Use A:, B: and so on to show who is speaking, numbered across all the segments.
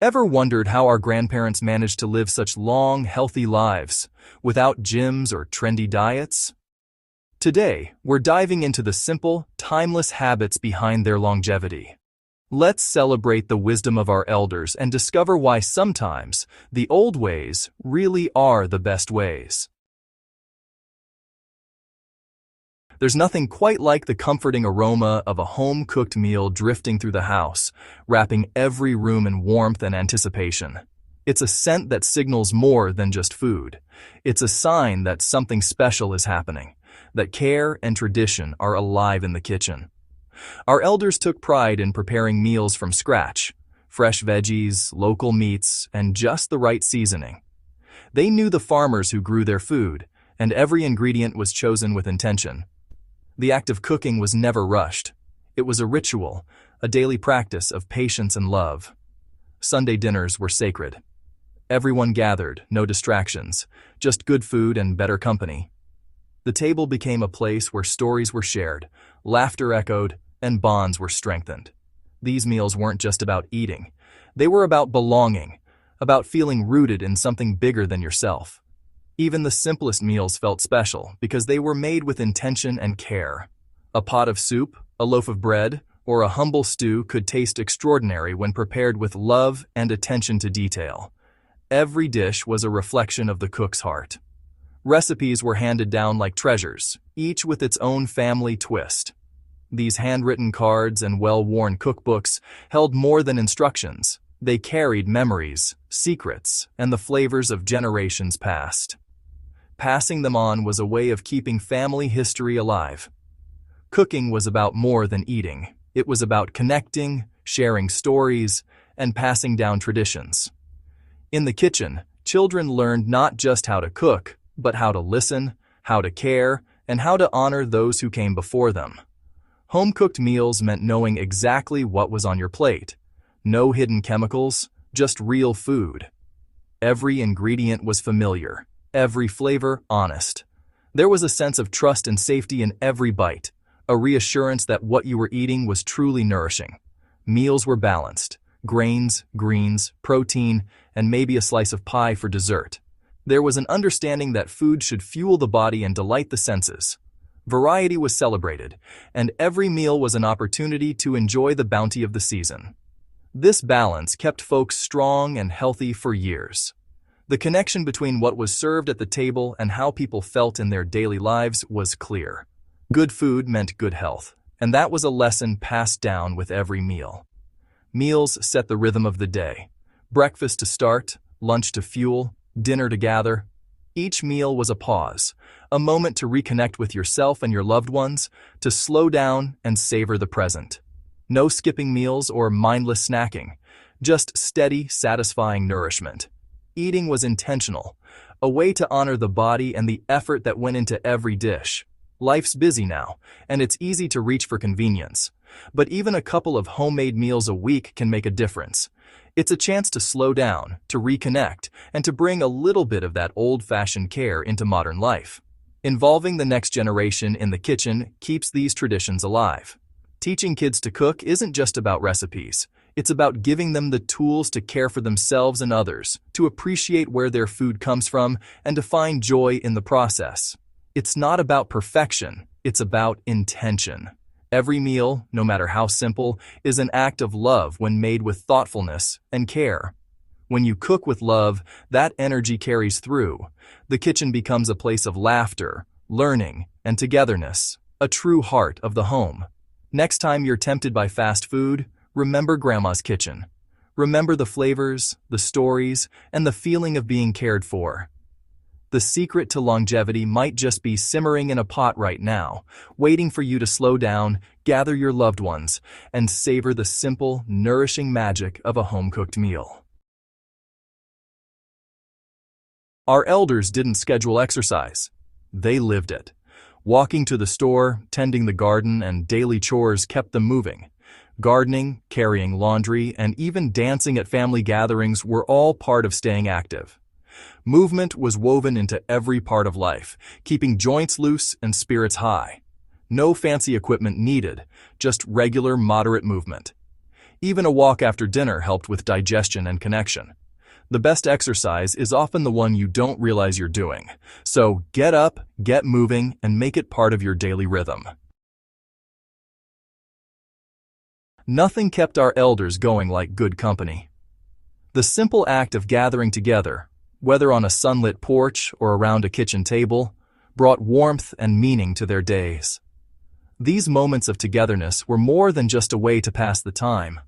A: Ever wondered how our grandparents managed to live such long, healthy lives without gyms or trendy diets? Today, we're diving into the simple, timeless habits behind their longevity. Let's celebrate the wisdom of our elders and discover why sometimes the old ways really are the best ways. There's nothing quite like the comforting aroma of a home-cooked meal drifting through the house, wrapping every room in warmth and anticipation. It's a scent that signals more than just food. It's a sign that something special is happening, that care and tradition are alive in the kitchen. Our elders took pride in preparing meals from scratch, fresh veggies, local meats, and just the right seasoning. They knew the farmers who grew their food, and every ingredient was chosen with intention. The act of cooking was never rushed. It was a ritual, a daily practice of patience and love. Sunday dinners were sacred. Everyone gathered, no distractions, just good food and better company. The table became a place where stories were shared, laughter echoed, and bonds were strengthened. These meals weren't just about eating. They were about belonging, about feeling rooted in something bigger than yourself. Even the simplest meals felt special because they were made with intention and care. A pot of soup, a loaf of bread, or a humble stew could taste extraordinary when prepared with love and attention to detail. Every dish was a reflection of the cook's heart. Recipes were handed down like treasures, each with its own family twist. These handwritten cards and well-worn cookbooks held more than instructions. They carried memories, secrets, and the flavors of generations past. Passing them on was a way of keeping family history alive. Cooking was about more than eating. It was about connecting, sharing stories, and passing down traditions. In the kitchen, children learned not just how to cook, but how to listen, how to care, and how to honor those who came before them. Home-cooked meals meant knowing exactly what was on your plate. No hidden chemicals, just real food. Every ingredient was familiar. Every flavor honest. There was a sense of trust and safety in every bite, a reassurance that what you were eating was truly nourishing. Meals were balanced: grains, greens, protein, and maybe a slice of pie for dessert. There was an understanding that food should fuel the body and delight the senses. Variety was celebrated, and every meal was an opportunity to enjoy the bounty of the season. This balance kept folks strong and healthy for years. The connection between what was served at the table and how people felt in their daily lives was clear. Good food meant good health, and that was a lesson passed down with every meal. Meals set the rhythm of the day. Breakfast to start, lunch to fuel, dinner to gather. Each meal was a pause, a moment to reconnect with yourself and your loved ones, to slow down and savor the present. No skipping meals or mindless snacking, just steady, satisfying nourishment. Eating was intentional, a way to honor the body and the effort that went into every dish. Life's busy now, and it's easy to reach for convenience. But even a couple of homemade meals a week can make a difference. It's a chance to slow down, to reconnect, and to bring a little bit of that old-fashioned care into modern life. Involving the next generation in the kitchen keeps these traditions alive. Teaching kids to cook isn't just about recipes. It's about giving them the tools to care for themselves and others, to appreciate where their food comes from, and to find joy in the process. It's not about perfection, it's about intention. Every meal, no matter how simple, is an act of love when made with thoughtfulness and care. When you cook with love, that energy carries through. The kitchen becomes a place of laughter, learning, and togetherness, a true heart of the home. Next time you're tempted by fast food, remember Grandma's kitchen. Remember the flavors, the stories, and the feeling of being cared for. The secret to longevity might just be simmering in a pot right now, waiting for you to slow down, gather your loved ones, and savor the simple, nourishing magic of a home-cooked meal. Our elders didn't schedule exercise. They lived it. Walking to the store, tending the garden, and daily chores kept them moving. Gardening, carrying laundry, and even dancing at family gatherings were all part of staying active. Movement was woven into every part of life, keeping joints loose and spirits high. No fancy equipment needed, just regular, moderate movement. Even a walk after dinner helped with digestion and connection. The best exercise is often the one you don't realize you're doing. So get up, get moving, and make it part of your daily rhythm. Nothing kept our elders going like good company. The simple act of gathering together, whether on a sunlit porch or around a kitchen table, brought warmth and meaning to their days. These moments of togetherness were more than just a way to pass the time.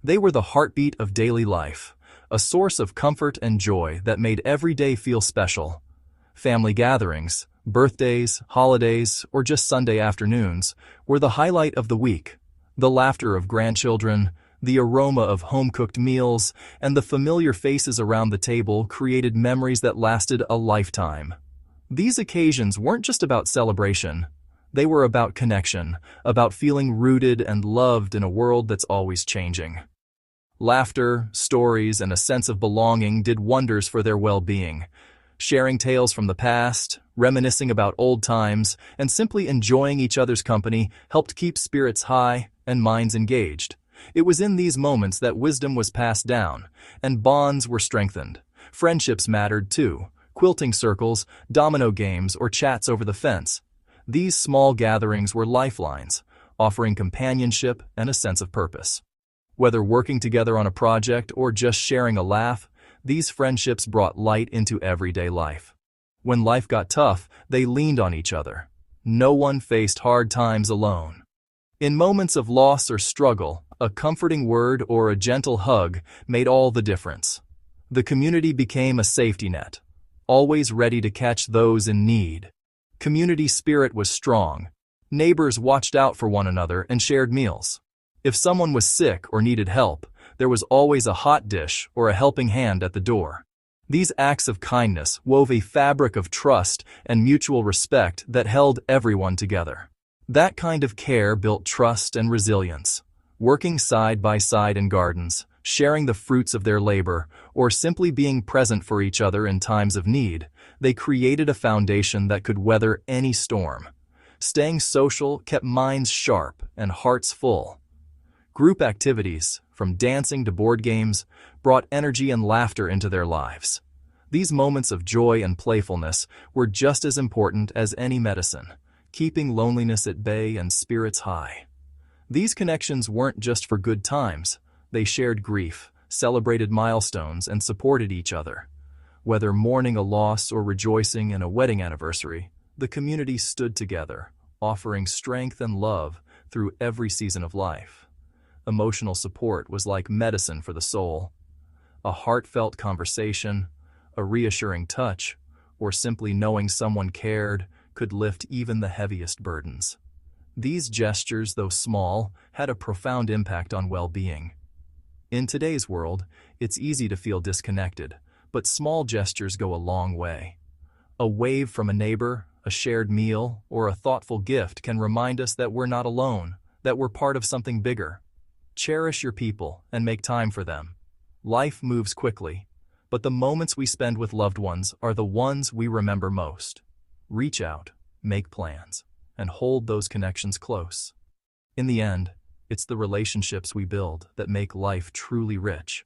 A: They were the heartbeat of daily life, a source of comfort and joy that made every day feel special. Family gatherings, birthdays, holidays, or just Sunday afternoons were the highlight of the week. The laughter of grandchildren, the aroma of home-cooked meals, and the familiar faces around the table created memories that lasted a lifetime. These occasions weren't just about celebration. They were about connection, about feeling rooted and loved in a world that's always changing. Laughter, stories, and a sense of belonging did wonders for their well-being. Sharing tales from the past, reminiscing about old times, and simply enjoying each other's company helped keep spirits high and minds engaged. It was in these moments that wisdom was passed down, and bonds were strengthened. Friendships mattered too. Quilting circles, domino games, or chats over the fence. These small gatherings were lifelines, offering companionship and a sense of purpose. Whether working together on a project or just sharing a laugh, these friendships brought light into everyday life. When life got tough, they leaned on each other. No one faced hard times alone. In moments of loss or struggle, a comforting word or a gentle hug made all the difference. The community became a safety net, always ready to catch those in need. Community spirit was strong. Neighbors watched out for one another and shared meals. If someone was sick or needed help, there was always a hot dish or a helping hand at the door. These acts of kindness wove a fabric of trust and mutual respect that held everyone together. That kind of care built trust and resilience. Working side by side in gardens, sharing the fruits of their labor, or simply being present for each other in times of need, they created a foundation that could weather any storm. Staying social kept minds sharp and hearts full. Group activities, from dancing to board games, brought energy and laughter into their lives. These moments of joy and playfulness were just as important as any medicine, keeping loneliness at bay and spirits high. These connections weren't just for good times. They shared grief, celebrated milestones, and supported each other. Whether mourning a loss or rejoicing in a wedding anniversary, the community stood together, offering strength and love through every season of life. Emotional support was like medicine for the soul. A heartfelt conversation, a reassuring touch, or simply knowing someone cared could lift even the heaviest burdens. These gestures, though small, had a profound impact on well-being. In today's world, it's easy to feel disconnected, but small gestures go a long way. A wave from a neighbor, a shared meal, or a thoughtful gift can remind us that we're not alone, that we're part of something bigger. Cherish your people and make time for them. Life moves quickly, but the moments we spend with loved ones are the ones we remember most. Reach out, make plans, and hold those connections close. In the end, it's the relationships we build that make life truly rich.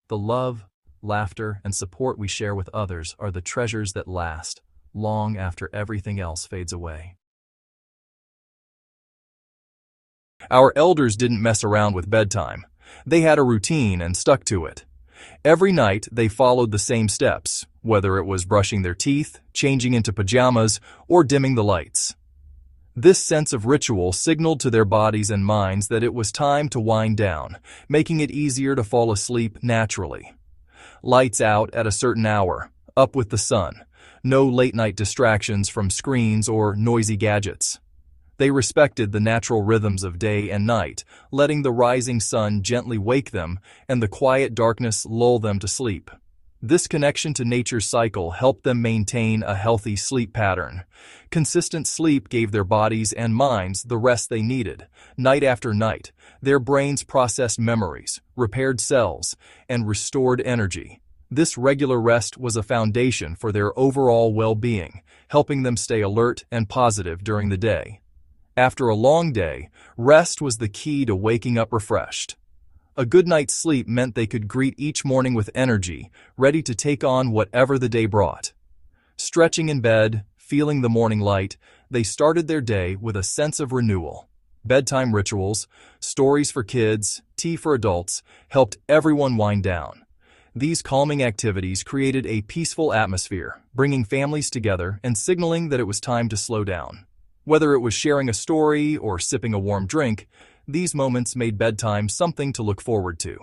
A: The love, laughter, and support we share with others are the treasures that last long after everything else fades away. Our elders didn't mess around with bedtime. They had a routine and stuck to it. Every night, they followed the same steps, whether it was brushing their teeth, changing into pajamas, or dimming the lights. This sense of ritual signaled to their bodies and minds that it was time to wind down, making it easier to fall asleep naturally. Lights out at a certain hour, up with the sun. No late-night distractions from screens or noisy gadgets. They respected the natural rhythms of day and night, letting the rising sun gently wake them and the quiet darkness lull them to sleep. This connection to nature's cycle helped them maintain a healthy sleep pattern. Consistent sleep gave their bodies and minds the rest they needed. Night after night, their brains processed memories, repaired cells, and restored energy. This regular rest was a foundation for their overall well-being, helping them stay alert and positive during the day. After a long day, rest was the key to waking up refreshed. A good night's sleep meant they could greet each morning with energy, ready to take on whatever the day brought. Stretching in bed, feeling the morning light, they started their day with a sense of renewal. Bedtime rituals, stories for kids, tea for adults, helped everyone wind down. These calming activities created a peaceful atmosphere, bringing families together and signaling that it was time to slow down. Whether it was sharing a story or sipping a warm drink, these moments made bedtime something to look forward to.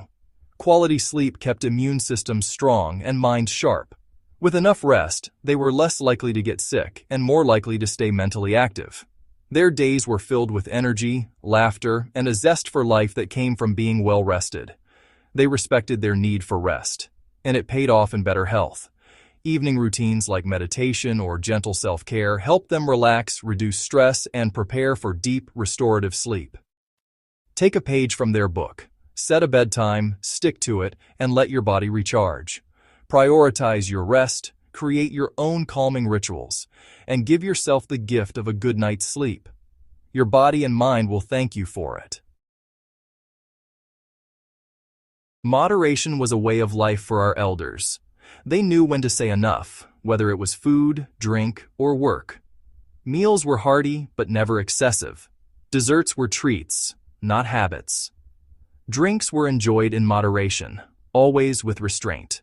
A: Quality sleep kept immune systems strong and minds sharp. With enough rest, they were less likely to get sick and more likely to stay mentally active. Their days were filled with energy, laughter, and a zest for life that came from being well rested. They respected their need for rest, and it paid off in better health. Evening routines like meditation or gentle self-care helped them relax, reduce stress, and prepare for deep, restorative sleep. Take a page from their book. Set a bedtime, stick to it, and let your body recharge. Prioritize your rest, create your own calming rituals, and give yourself the gift of a good night's sleep. Your body and mind will thank you for it. Moderation was a way of life for our elders. They knew when to say enough, whether it was food, drink, or work. Meals were hearty but never excessive. Desserts were treats, not habits. Drinks were enjoyed in moderation, always with restraint.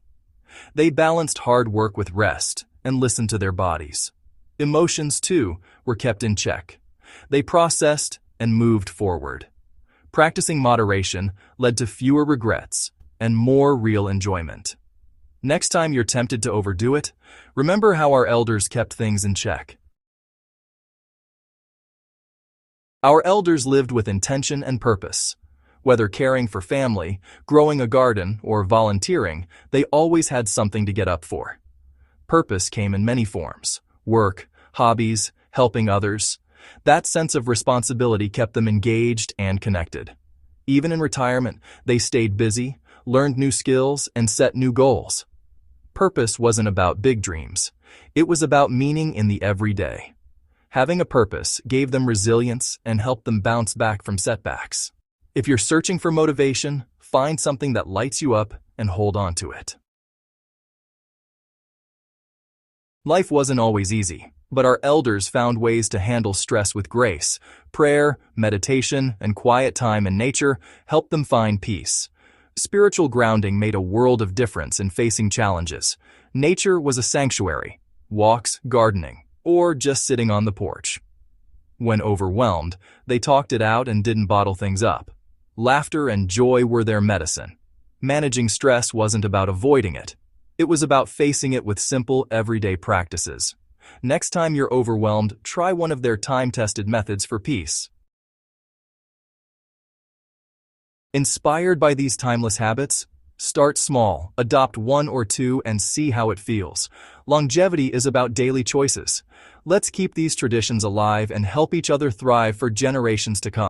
A: They balanced hard work with rest and listened to their bodies. Emotions, too, were kept in check. They processed and moved forward. Practicing moderation led to fewer regrets and more real enjoyment. Next time you're tempted to overdo it, remember how our elders kept things in check. Our elders lived with intention and purpose. Whether caring for family, growing a garden, or volunteering, they always had something to get up for. Purpose came in many forms: work, hobbies, helping others. That sense of responsibility kept them engaged and connected. Even in retirement, they stayed busy, learned new skills, and set new goals. Purpose wasn't about big dreams. It was about meaning in the everyday. Having a purpose gave them resilience and helped them bounce back from setbacks. If you're searching for motivation, find something that lights you up and hold on to it. Life wasn't always easy, but our elders found ways to handle stress with grace. Prayer, meditation, and quiet time in nature helped them find peace. Spiritual grounding made a world of difference in facing challenges. Nature was a sanctuary: walks, gardening, or just sitting on the porch. When overwhelmed, they talked it out and didn't bottle things up. Laughter and joy were their medicine. Managing stress wasn't about avoiding it. It was about facing it with simple, everyday practices. Next time you're overwhelmed, try one of their time-tested methods for peace. Inspired by these timeless habits? Start small, adopt one or two, and see how it feels. Longevity is about daily choices. Let's keep these traditions alive and help each other thrive for generations to come.